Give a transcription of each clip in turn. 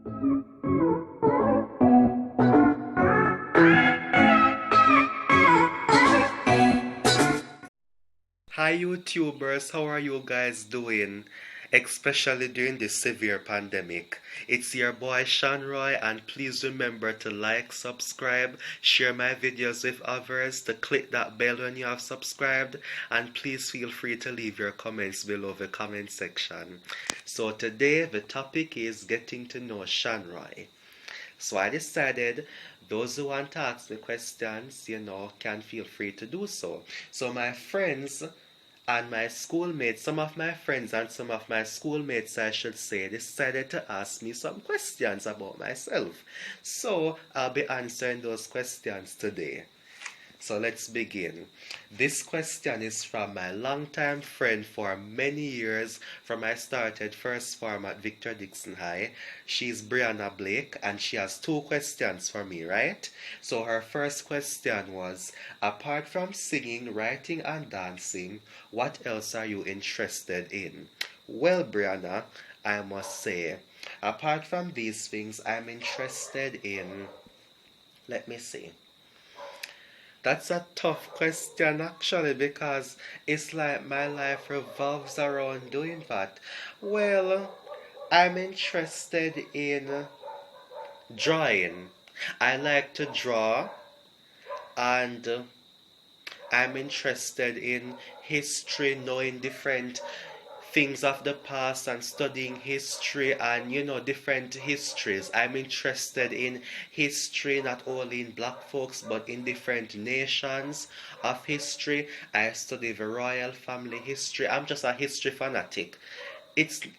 Hi YouTubers, how are you guys doing? Especially during this severe pandemic. It's your boy Shanroy, and please remember to like, subscribe, share my videos with others, to click that bell when you have subscribed, and please feel free to leave your comments below the comment section. So today the topic is getting to know Shanroy. So I decided those who want to ask me questions, can feel free to do so. So my friends and my schoolmates, some of my friends and some of my schoolmates, I should say, decided to ask me some questions about myself. So I'll be answering those questions today. So let's begin. This question is from my longtime friend for many years, from I started first form at Victor Dixon High. She's Brianna Blake, and she has two questions for me, right? So her first question was, apart from singing, writing, and dancing, what else are you interested in? Well, Brianna, I must say, apart from these things, I'm interested in, let me see. That's a tough question actually, because it's like my life revolves around doing that. Well, I'm interested in drawing. I like to draw, and I'm interested in history, knowing different things of the past and studying history and different histories. I'm interested in history, not only in black folks but in different nations of history. I study the royal family history. I'm just a history fanatic.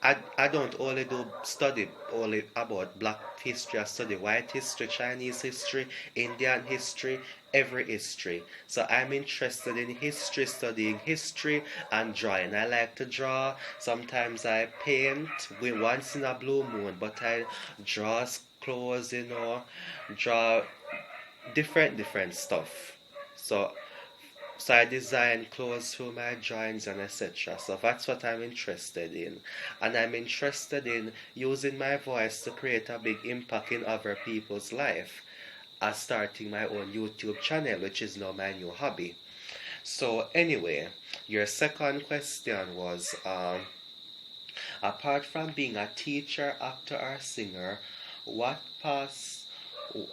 I don't only do study only about black history. I study white history, Chinese history, Indian history, every history. So I'm interested in history, studying history and drawing. I like to draw. Sometimes I paint once in a blue moon, but I draw clothes, draw different stuff. So I design clothes through my drawings and etc. So that's what I'm interested in. And I'm interested in using my voice to create a big impact in other people's life, as starting my own YouTube channel, which is now my new hobby. So anyway, your second question was, apart from being a teacher, actor, or singer, what pass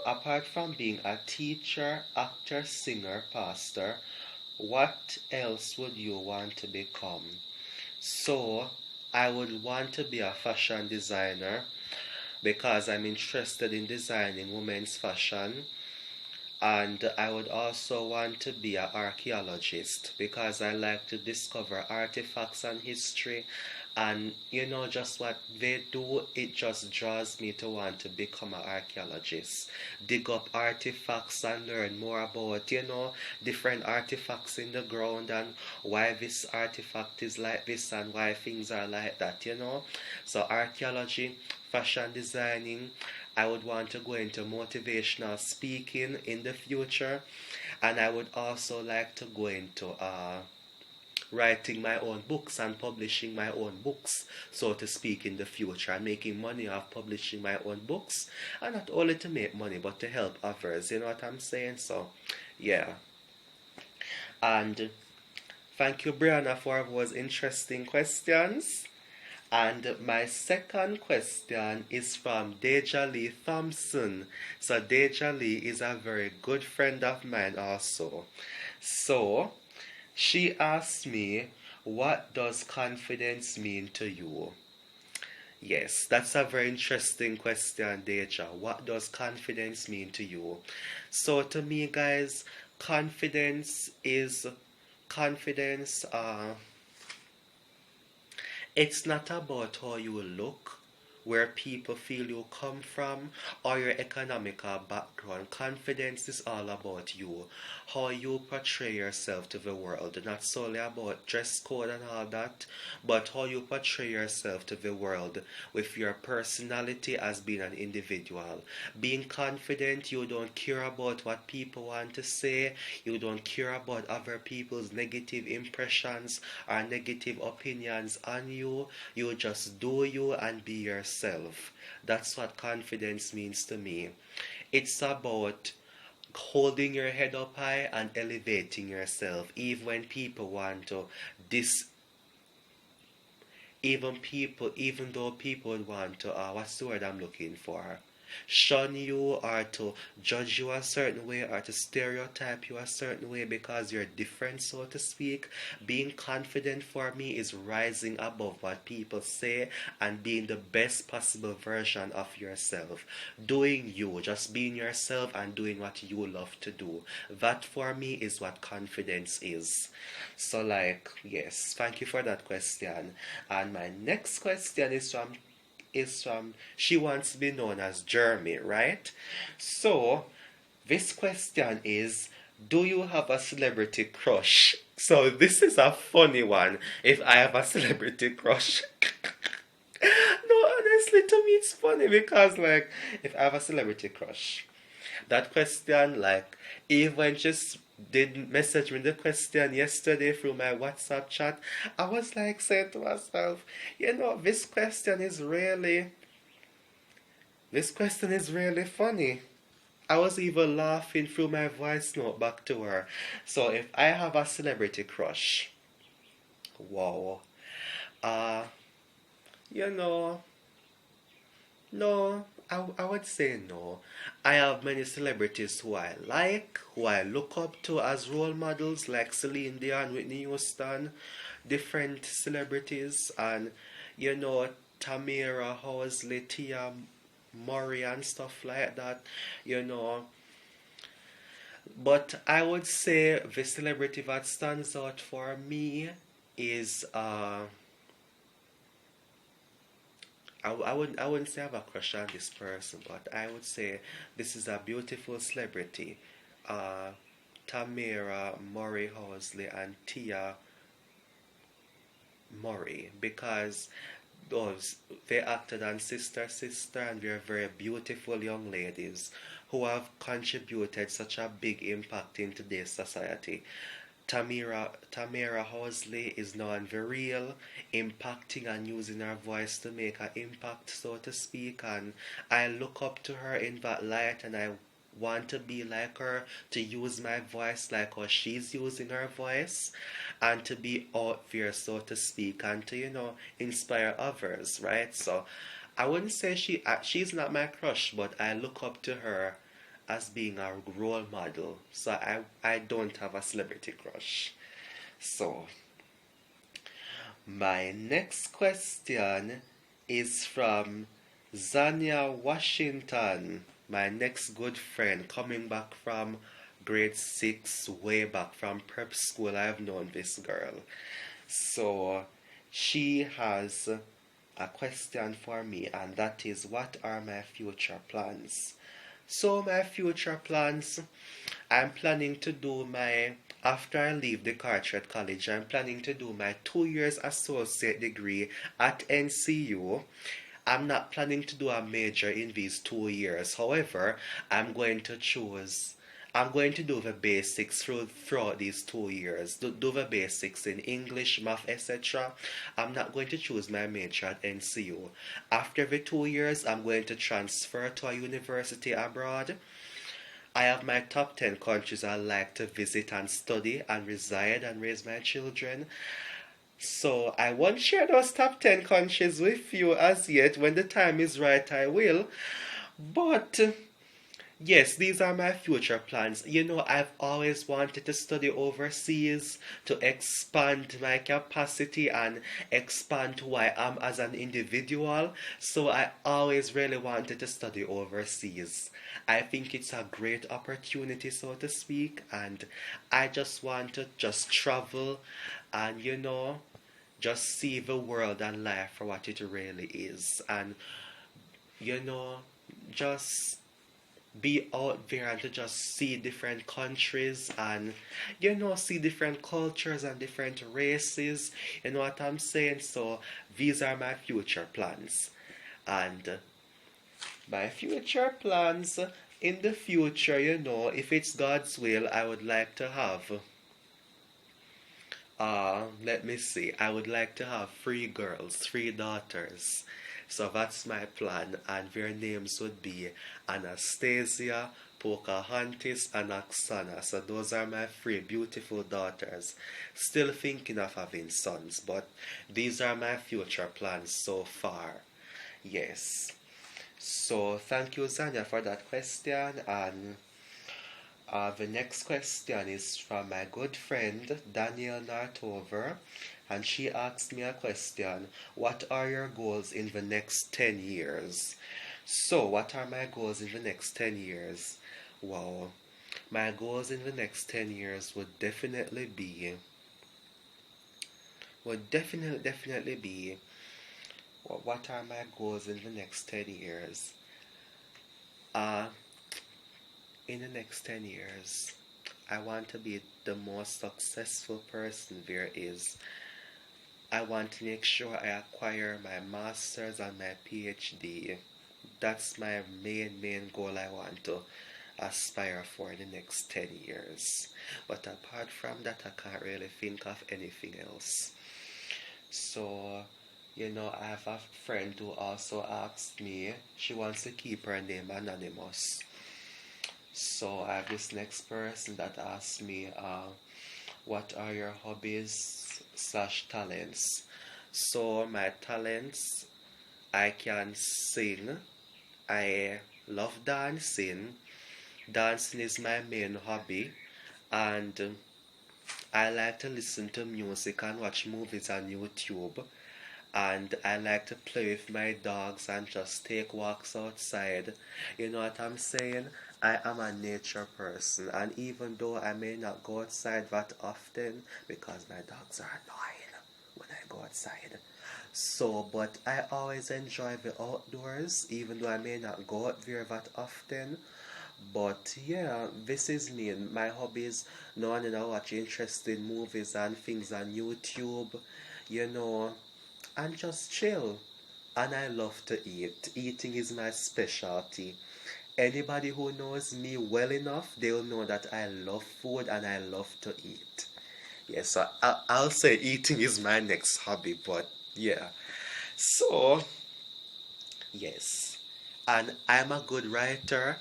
apart from being a teacher, actor, singer, pastor, what else would you want to become? So, I would want to be a fashion designer because I'm interested in designing women's fashion. And I would also want to be an archaeologist because I like to discover artifacts and history. And just what they do, it just draws me to want to become an archaeologist. Dig up artifacts and learn more about, different artifacts in the ground and why this artifact is like this and why things are like that. So archaeology, fashion designing. I would want to go into motivational speaking in the future, and I would also like to go into writing my own books and publishing my own books, so to speak, in the future, and making money off publishing my own books, and not only to make money but to help others. You know what I'm saying? So, yeah. And thank you, Brianna, for those interesting questions. And my second question is from Deja Lee Thompson. So Deja Lee is a very good friend of mine also. So she asked me, what does confidence mean to you? Yes, that's a very interesting question, Deja. What does confidence mean to you? So to me, guys, confidence is confidence. It's not about how you look, where people feel you come from, or your economical background. Confidence is all about you, how you portray yourself to the world. Not solely about dress code and all that, but how you portray yourself to the world with your personality as being an individual. Being confident, you don't care about what people want to say, you don't care about other people's negative impressions or negative opinions on you. You just do you and be yourself. yourself. That's what confidence means to me. It's about holding your head up high and elevating yourself, even when people want to dis even though people want to what's the word I'm looking for, shun you, or to judge you a certain way, or to stereotype you a certain way because you're different, so to speak. Being confident for me is rising above what people say and being the best possible version of yourself. Doing you, just being yourself and doing what you love to do. That for me is what confidence is. So, like, yes, thank you for that question. And my next question is from she wants to be known as Jeremy, right? So this question is, do you have a celebrity crush? So this is a funny one. If I have a celebrity crush. No, honestly, to me it's funny because, like, if I have a celebrity crush, that question, like, even just did message me the question yesterday through my WhatsApp chat, I was like saying to myself, this question is really funny. I was even laughing through my voice note back to her. So if I have a celebrity crush, wow, uh, you know, no, I would say no. I have many celebrities who I like, who I look up to as role models, like Celine Dion, Whitney Houston, different celebrities, and you know, Tamira Housley, Tia Murray, and stuff like that, you know. But I would say the celebrity that stands out for me is I wouldn't say I have a crush on this person, but I would say this is a beautiful celebrity. Uh, Tamira Murray Housley and Tia Murray, because those they acted on Sister Sister, and they're very beautiful young ladies who have contributed such a big impact in today's society. Tamara Housley is now on the real, impacting and using her voice to make an impact, so to speak. And I look up to her in that light, and I want to be like her, to use my voice like how she's using her voice, and to be out there, so to speak, and to, inspire others, right? So I wouldn't say she's not my crush, but I look up to her as being a role model. So I don't have a celebrity crush. So my next question is from Zania Washington, my next good friend, coming back from grade 6, way back from prep school. I've known this girl. So she has a question for me, and that is, what are my future plans? So my future plans, I'm planning to do after I leave the Carteret College, I'm planning to do my 2 years associate degree at NCU. I'm not planning to do a major in these 2 years. However, I'm going to do the basics throughout these 2 years. Do the basics in English, math, etc. I'm not going to choose my major at NCU. After the 2 years, I'm going to transfer to a university abroad. I have my top 10 countries I like to visit and study and reside and raise my children. So I won't share those top 10 countries with you as yet. When the time is right, I will. But yes, these are my future plans. I've always wanted to study overseas, to expand my capacity and expand who I am as an individual. So I always really wanted to study overseas. I think it's a great opportunity, so to speak, and I just want to just travel and, just see the world and life for what it really is. And, just be out there and to just see different countries and see different cultures and different races. You know what I'm saying? So these are my future plans. And my future plans in the future, if it's God's will, I would like to have let me see, I would like to have 3 girls, 3 daughters. So that's my plan, and their names would be Anastasia, Pocahontas, and Oksana. So those are my three beautiful daughters. Still thinking of having sons, but these are my future plans so far. Yes. So thank you, Zanya, for that question. And the next question is from my good friend Daniel Nartover, and she asked me a question: what are your goals in the next 10 years? So, what are my goals in the next 10 years? Well, my goals in the next 10 years would definitely be what are my goals in the next 10 years? Uh, in the next 10 years, I want to be the most successful person there is. I want to make sure I acquire my master's and my PhD. That's my main goal I want to aspire for in the next 10 years. But apart from that, I can't really think of anything else. So, I have a friend who also asked me, she wants to keep her name anonymous. So, I have this next person that asked me, what are your hobbies slash talents? So, my talents, I can sing. I love dancing. Dancing is my main hobby, and I like to listen to music and watch movies on YouTube. And I like to play with my dogs and just take walks outside. You know what I'm saying? I am a nature person, and even though I may not go outside that often because my dogs are annoying when I go outside. So, but I always enjoy the outdoors, even though I may not go out there that often. But yeah, this is me. My hobbies, no one I watch interesting movies and things on YouTube, you know, and just chill. And I love to eat. Eating is my specialty. Anybody who knows me well enough, they'll know that I love food and I love to eat. Yes, so I'll say eating is my next hobby, but yeah. So, yes. And I'm a good writer.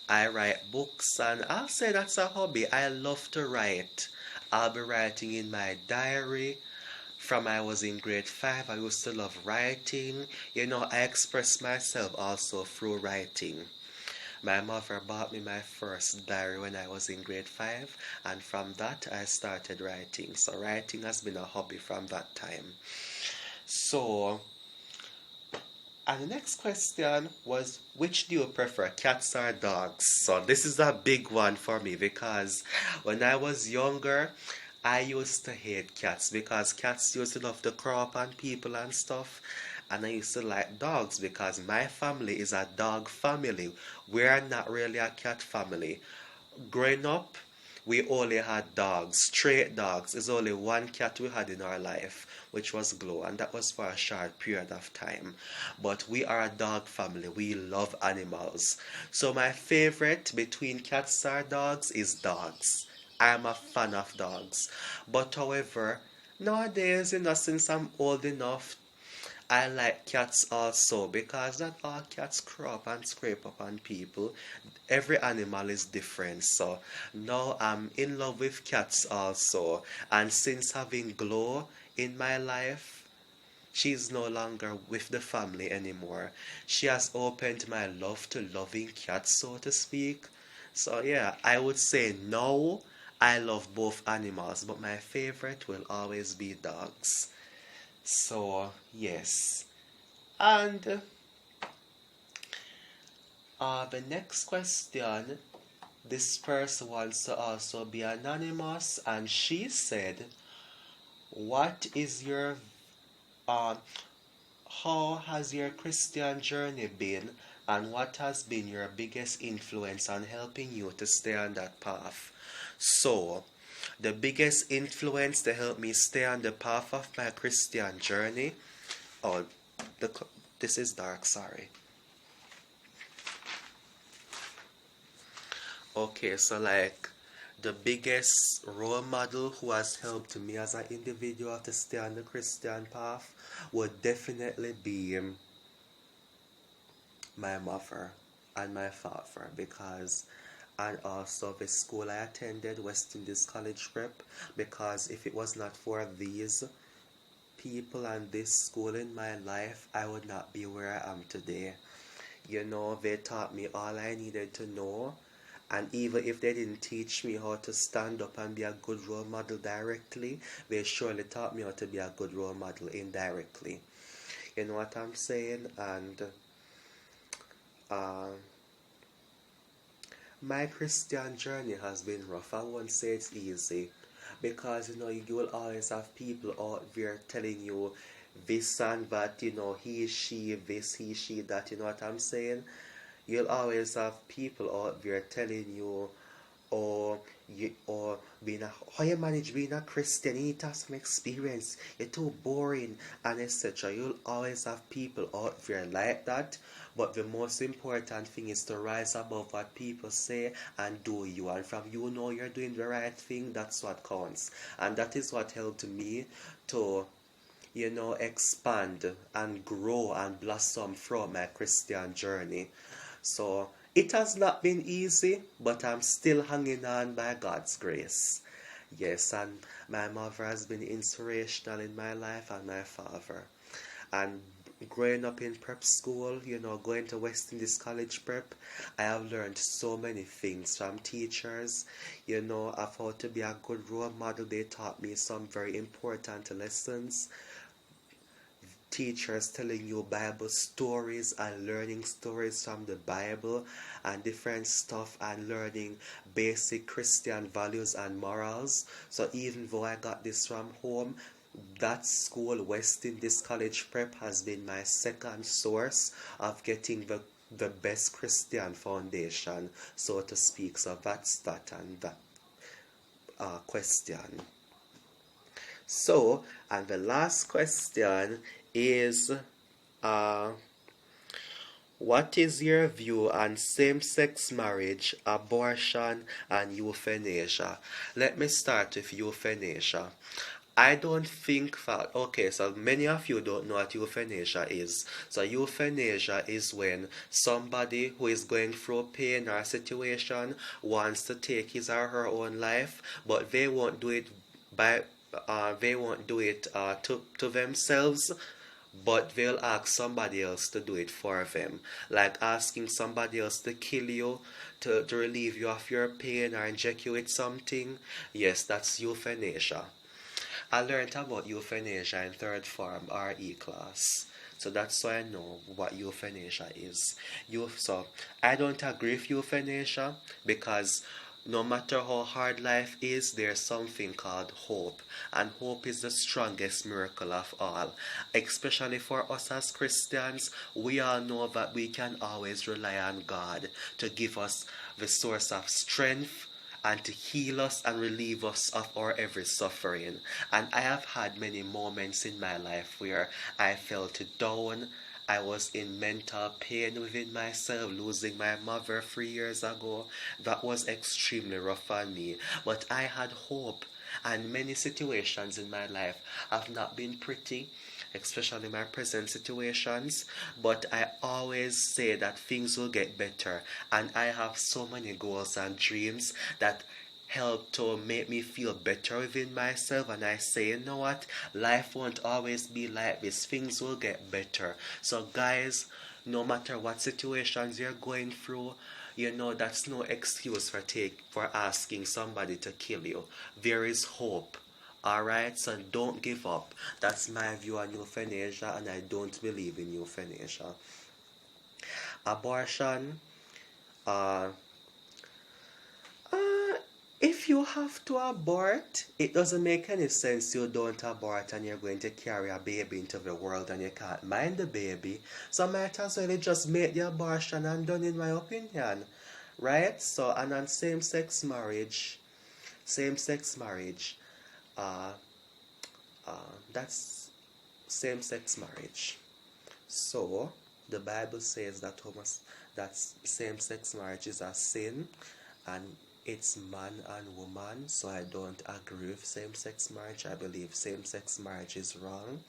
I write books, and I'll say that's a hobby. I love to write. I'll be writing in my diary. From I was in grade 5, I used to love writing. I express myself also through writing. My mother bought me my first diary when I was in grade 5, and from that I started writing. So writing has been a hobby from that time. So, and the next question was, which do you prefer, cats or dogs? So this is a big one for me because when I was younger, I used to hate cats because cats used to love to crawl up on people and stuff. And I used to like dogs because my family is a dog family. We are not really a cat family. Growing up, we only had dogs, straight dogs. There's only one cat we had in our life, which was Glow, and that was for a short period of time. But we are a dog family. We love animals. So my favorite between cats or dogs is dogs. I'm a fan of dogs. But however, nowadays, since I'm old enough, I like cats also because not all cats crawl up and scrape up on people. Every animal is different. So now I'm in love with cats also. And since having Glow in my life, she's no longer with the family anymore. She has opened my love to loving cats, so to speak. So yeah, I would say no. I love both animals, but my favorite will always be dogs. So, yes. And the next question, this person wants to also be anonymous, and she said, what is your, um, how has your Christian journey been, and what has been your biggest influence on helping you to stay on that path? So, the biggest influence to help me stay on the path of my Christian journey, oh, the, this is dark, sorry. Okay, so like the biggest role model who has helped me as an individual to stay on the Christian path would definitely be him. my mother and my father, because and also the school I attended, West Indies College Prep, because if it was not for these people and this school in my life, I would not be where I am today. You know, they taught me all I needed to know, and even if they didn't teach me how to stand up and be a good role model directly, they surely taught me how to be a good role model indirectly. You know what I'm saying? And uh, my Christian journey has been rough. I won't say it's easy, because you know you will always have people out there telling you this and that, you know, he, she, this, he, she, that, you know what I'm saying? You'll always have people out there telling you, or being a how you manage being a Christian, you need to have some experience, you're too boring, and etc. You'll always have people out there like that, but the most important thing is to rise above what people say and do you, and from you know you're doing the right thing, that's what counts. And that is what helped me to, you know, expand and grow and blossom from my Christian journey. So it has not been easy, but I'm still hanging on by God's grace. Yes, and my mother has been inspirational in my life, and my father. And growing up in prep school, you know, going to West Indies College Prep, I have learned so many things from teachers. You know, I've how to be a good role model. They taught me some very important lessons. Teachers telling you Bible stories and learning stories from the Bible and different stuff, and learning basic Christian values and morals. So even though I got this from home, that school, West Indies College Prep, has been my second source of getting the best Christian foundation, so to speak. So that's that and that question. So, and the last question is, uh, what is your view on same-sex marriage, abortion, and euthanasia? Let me start with euthanasia. I don't think that, okay, so many of you don't know what euthanasia is. So euthanasia is when somebody who is going through pain or a situation wants to take his or her own life, but they won't do it by to themselves, but they'll ask somebody else to do it for them, like asking somebody else to kill you, to relieve you of your pain or inject you with something. Yes, that's euthanasia. I learned about euthanasia in third form RE class. So that's why I know what euthanasia is. So I don't agree with euthanasia, because no matter how hard life is, there's something called hope. And hope is the strongest miracle of all. Especially for us as Christians, we all know that we can always rely on God to give us the source of strength and to heal us and relieve us of our every suffering. And I have had many moments in my life where I felt down. I was in mental pain within myself, losing my mother 3 years ago. That was extremely rough on me. But I had hope, and many situations in my life have not been pretty, especially my present situations, but I always say that things will get better, and I have so many goals and dreams that help to make me feel better within myself. And I say, you know what, life won't always be like this, things will get better. So guys, no matter what situations you're going through, you know, that's no excuse for asking somebody to kill you. There is hope. Alright, so don't give up. That's my view on euthanasia, and I don't believe in euthanasia. Abortion, uh, uh, if you have to abort, it doesn't make any sense you don't abort and you're going to carry a baby into the world and you can't mind the baby. So might as well just make the abortion and done, in my opinion. Right? So, and on same-sex marriage, uh, that's same-sex marriage. So the Bible says that same-sex marriage is a sin, and it's man and woman. So I don't agree with same-sex marriage. I believe same-sex marriage is wrong,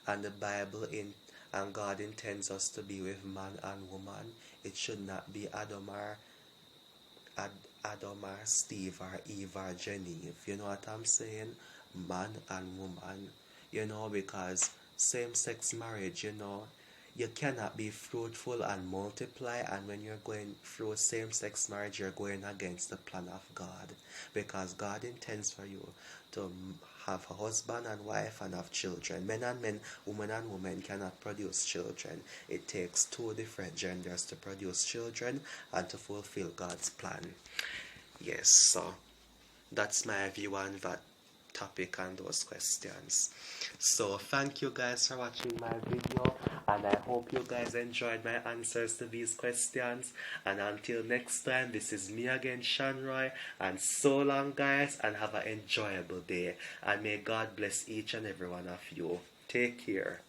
and the Bible in and God intends us to be with man and woman. It should not be Adam or Steve or Eve or Genevieve. You know what I'm saying? Man and woman. Because same sex marriage, you cannot be fruitful and multiply, and when you're going through same sex marriage, you're going against the plan of God. Because God intends for you to have a husband and wife and have children. Men and men, women and women cannot produce children. It takes two different genders to produce children and to fulfill God's plan. Yes, so that's my view on that topic and those questions. So thank you guys for watching my video, and I hope you guys enjoyed my answers to these questions. And until next time, this is me again, Shanroy, and so long guys, and have an enjoyable day, and may God bless each and every one of you. Take care.